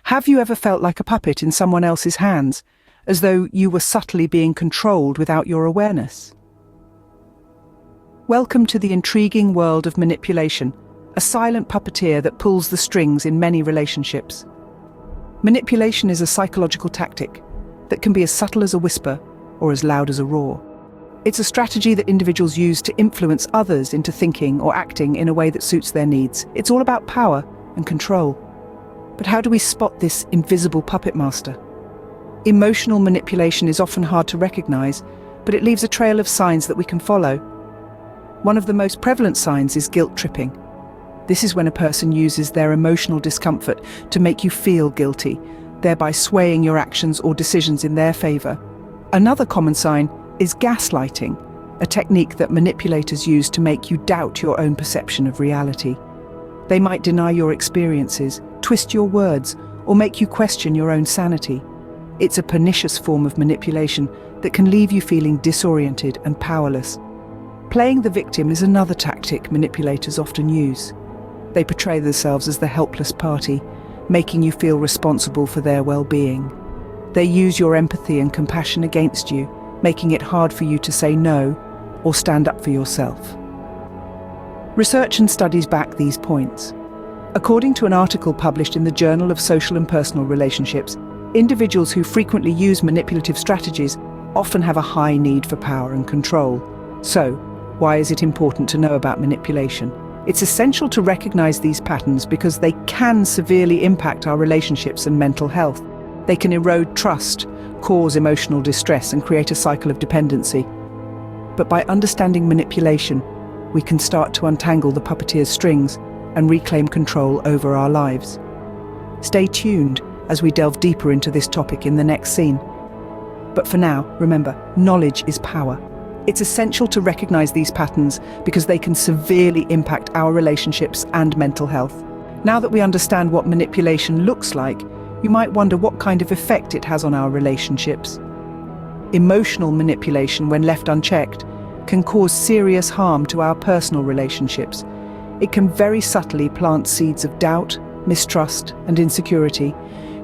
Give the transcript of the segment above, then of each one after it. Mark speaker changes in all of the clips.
Speaker 1: Have you ever felt like a puppet in someone else's hands, as though you were subtly being controlled without your awareness? Welcome to the intriguing world of manipulation, a silent puppeteer that pulls the strings in many relationships. Manipulation is a psychological tactic that can be as subtle as a whisper or as loud as a roar. It's a strategy that individuals use to influence others into thinking or acting in a way that suits their needs. It's all about power and control. But how do we spot this invisible puppet master? Emotional manipulation is often hard to recognize, but it leaves a trail of signs that we can follow. One of the most prevalent signs is guilt tripping. This is when a person uses their emotional discomfort to make you feel guilty, thereby swaying your actions or decisions in their favor. Another common sign is gaslighting, a technique that manipulators use to make you doubt your own perception of reality. They might deny your experiences, twist your words, or make you question your own sanity. It's a pernicious form of manipulation that can leave you feeling disoriented and powerless. Playing the victim is another tactic manipulators often use. They portray themselves as the helpless party, making you feel responsible for their well-being. They use your empathy and compassion against you, making it hard for you to say no or stand up for yourself. Research and studies back these points. According to an article published in the Journal of Social and Personal Relationships, individuals who frequently use manipulative strategies often have a high need for power and control. So, why is it important to know about manipulation? It's essential to recognize these patterns because they can severely impact our relationships and mental health. They can erode trust, cause emotional distress, and create a cycle of dependency. But by understanding manipulation, we can start to untangle the puppeteer's strings and reclaim control over our lives. Stay tuned as we delve deeper into this topic in the next scene. But for now, remember, knowledge is power. It's essential to recognize these patterns because they can severely impact our relationships and mental health. Now that we understand what manipulation looks like, you might wonder what kind of effect it has on our relationships. Emotional manipulation, when left unchecked, can cause serious harm to our personal relationships. It can very subtly plant seeds of doubt, mistrust, and insecurity,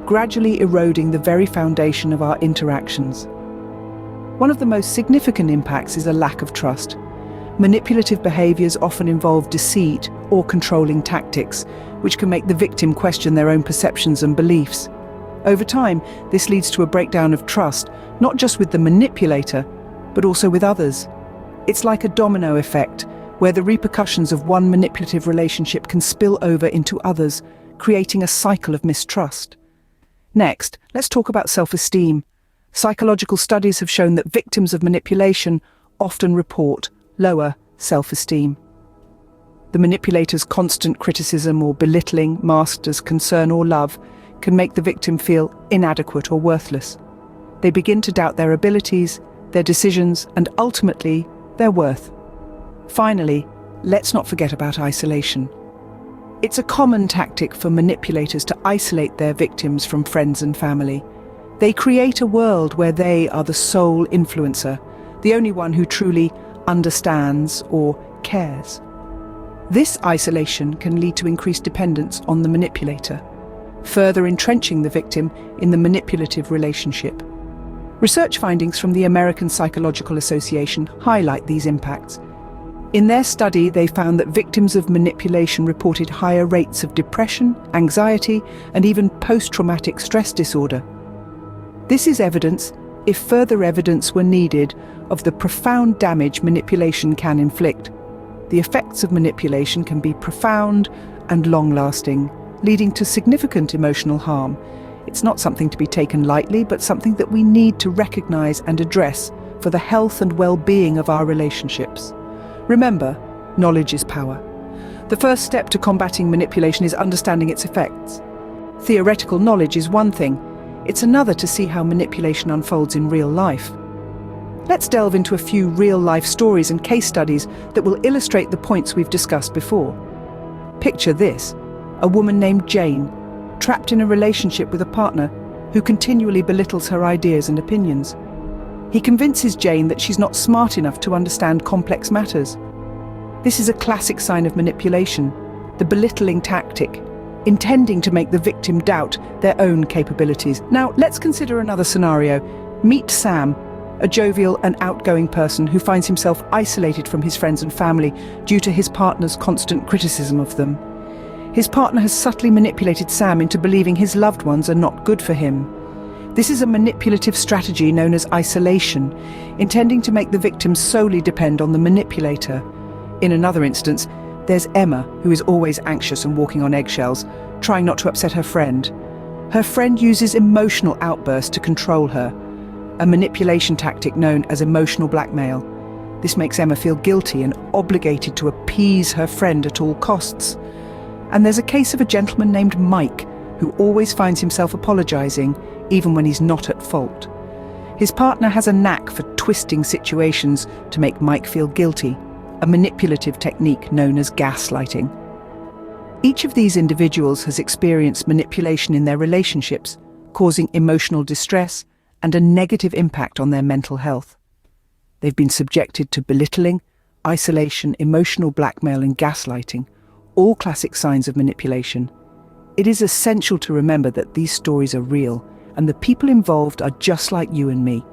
Speaker 1: gradually eroding the very foundation of our interactions. One of the most significant impacts is a lack of trust. Manipulative behaviors often involve deceit or controlling tactics, which can make the victim question their own perceptions and beliefs. Over time, this leads to a breakdown of trust, not just with the manipulator, but also with others. It's like a domino effect, where the repercussions of one manipulative relationship can spill over into others, creating a cycle of mistrust. Next, let's talk about self-esteem. Psychological studies have shown that victims of manipulation often report lower self-esteem. The manipulator's constant criticism or belittling, masked as concern or love, can make the victim feel inadequate or worthless. They begin to doubt their abilities, their decisions, and ultimately, their worth. Finally, let's not forget about isolation. It's a common tactic for manipulators to isolate their victims from friends and family. They create a world where they are the sole influencer, the only one who truly understands or cares. This isolation can lead to increased dependence on the manipulator, further entrenching the victim in the manipulative relationship. Research findings from the American Psychological Association highlight these impacts. In their study, they found that victims of manipulation reported higher rates of depression, anxiety, and even post-traumatic stress disorder. This is evidence, if further evidence were needed, of the profound damage manipulation can inflict. The effects of manipulation can be profound and long-lasting, leading to significant emotional harm. It's not something to be taken lightly, but something that we need to recognize and address for the health and well-being of our relationships. Remember, knowledge is power. The first step to combating manipulation is understanding its effects. Theoretical knowledge is one thing. It's another to see how manipulation unfolds in real life. Let's delve into a few real-life stories and case studies that will illustrate the points we've discussed before. Picture this: a woman named Jane, trapped in a relationship with a partner who continually belittles her ideas and opinions. He convinces Jane that she's not smart enough to understand complex matters. This is a classic sign of manipulation, the belittling tactic. intending to make the victim doubt their own capabilities. Now, let's consider another scenario. Meet Sam, a jovial and outgoing person who finds himself isolated from his friends and family due to his partner's constant criticism of them. His partner has subtly manipulated Sam into believing his loved ones are not good for him. This is a manipulative strategy known as isolation, intending to make the victim solely depend on the manipulator. In another instance, there's Emma, who is always anxious and walking on eggshells, trying not to upset her friend. Her friend uses emotional outbursts to control her, a manipulation tactic known as emotional blackmail. This makes Emma feel guilty and obligated to appease her friend at all costs. And there's a case of a gentleman named Mike, who always finds himself apologizing, even when he's not at fault. His partner has a knack for twisting situations to make Mike feel guilty, a manipulative technique known as gaslighting. Each of these individuals has experienced manipulation in their relationships, causing emotional distress and a negative impact on their mental health. They've been subjected to belittling, isolation, emotional blackmail, and gaslighting, all classic signs of manipulation. It is essential to remember that these stories are real, and the people involved are just like you and me.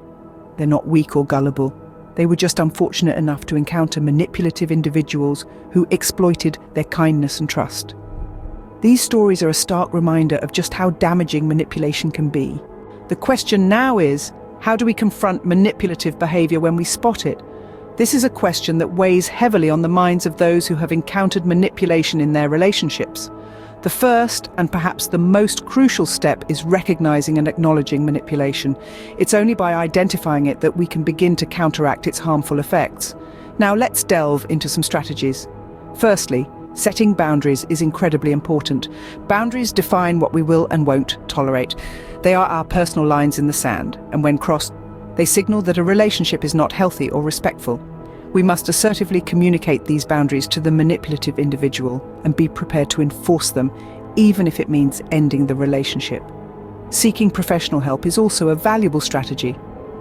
Speaker 1: They're not weak or gullible. They were just unfortunate enough to encounter manipulative individuals who exploited their kindness and trust. These stories are a stark reminder of just how damaging manipulation can be. The question now is, how do we confront manipulative behavior when we spot it? This is a question that weighs heavily on the minds of those who have encountered manipulation in their relationships. The first, and perhaps the most crucial step, is recognizing and acknowledging manipulation. It's only by identifying it that we can begin to counteract its harmful effects. Now let's delve into some strategies. Firstly, setting boundaries is incredibly important. Boundaries define what we will and won't tolerate. They are our personal lines in the sand, and when crossed, they signal that a relationship is not healthy or respectful. We must assertively communicate these boundaries to the manipulative individual and be prepared to enforce them, even if it means ending the relationship. Seeking professional help is also a valuable strategy.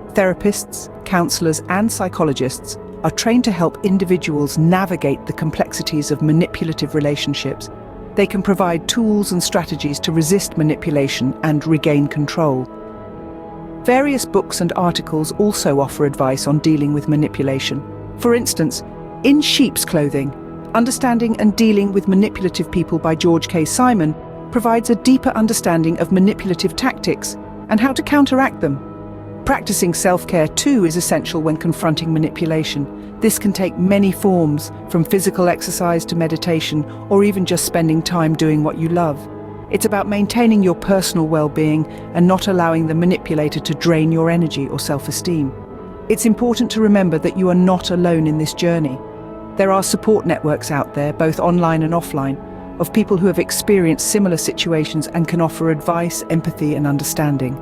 Speaker 1: Therapists, counselors, and psychologists are trained to help individuals navigate the complexities of manipulative relationships. They can provide tools and strategies to resist manipulation and regain control. Various books and articles also offer advice on dealing with manipulation. For instance, In Sheep's Clothing, Understanding and Dealing with Manipulative People by George K. Simon provides a deeper understanding of manipulative tactics and how to counteract them. Practicing self-care too is essential when confronting manipulation. This can take many forms, from physical exercise to meditation, or even just spending time doing what you love. It's about maintaining your personal well-being and not allowing the manipulator to drain your energy or self-esteem. It's important to remember that you are not alone in this journey. There are support networks out there, both online and offline, of people who have experienced similar situations and can offer advice, empathy, and understanding.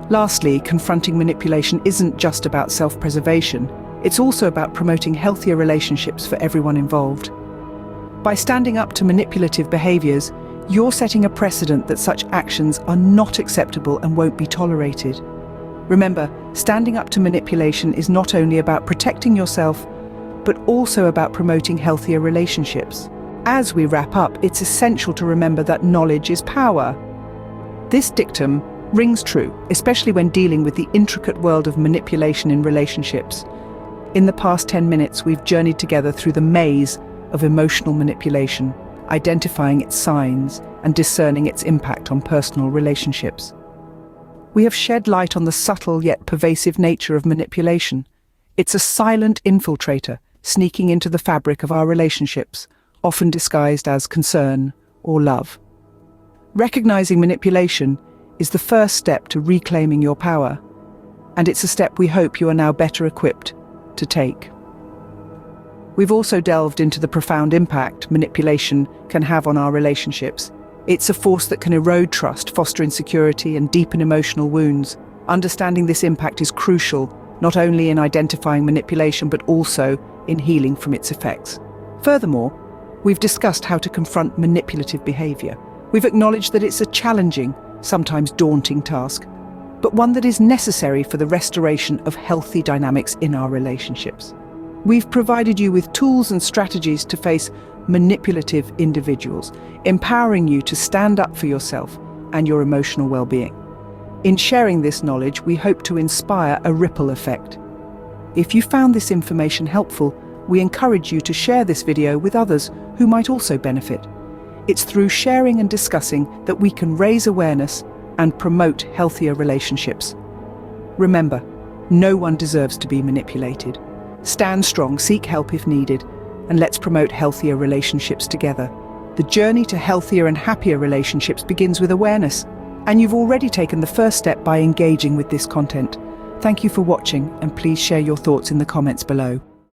Speaker 1: Lastly, confronting manipulation isn't just about self-preservation. It's also about promoting healthier relationships for everyone involved. By standing up to manipulative behaviors, you're setting a precedent that such actions are not acceptable and won't be tolerated. Remember, standing up to manipulation is not only about protecting yourself, but also about promoting healthier relationships. As we wrap up, it's essential to remember that knowledge is power. This dictum rings true, especially when dealing with the intricate world of manipulation in relationships. In the past 10 minutes, we've journeyed together through the maze of emotional manipulation, identifying its signs and discerning its impact on personal relationships. We have shed light on the subtle yet pervasive nature of manipulation. It's a silent infiltrator, sneaking into the fabric of our relationships, often disguised as concern or love. Recognizing manipulation is the first step to reclaiming your power, and it's a step we hope you are now better equipped to take. We've also delved into the profound impact manipulation can have on our relationships. It's a force that can erode trust, foster insecurity, and deepen emotional wounds. Understanding this impact is crucial, not only in identifying manipulation, but also in healing from its effects. Furthermore, we've discussed how to confront manipulative behavior. We've acknowledged that it's a challenging, sometimes daunting task, but one that is necessary for the restoration of healthy dynamics in our relationships. We've provided you with tools and strategies to face manipulative individuals, empowering you to stand up for yourself and your emotional well-being. In sharing this knowledge, we hope to inspire a ripple effect. If you found this information helpful, we encourage you to share this video with others who might also benefit. It's through sharing and discussing that we can raise awareness and promote healthier relationships. Remember, no one deserves to be manipulated. Stand strong, seek help if needed, and let's promote healthier relationships together. The journey to healthier and happier relationships begins with awareness, and you've already taken the first step by engaging with this content. Thank you for watching, and please share your thoughts in the comments below.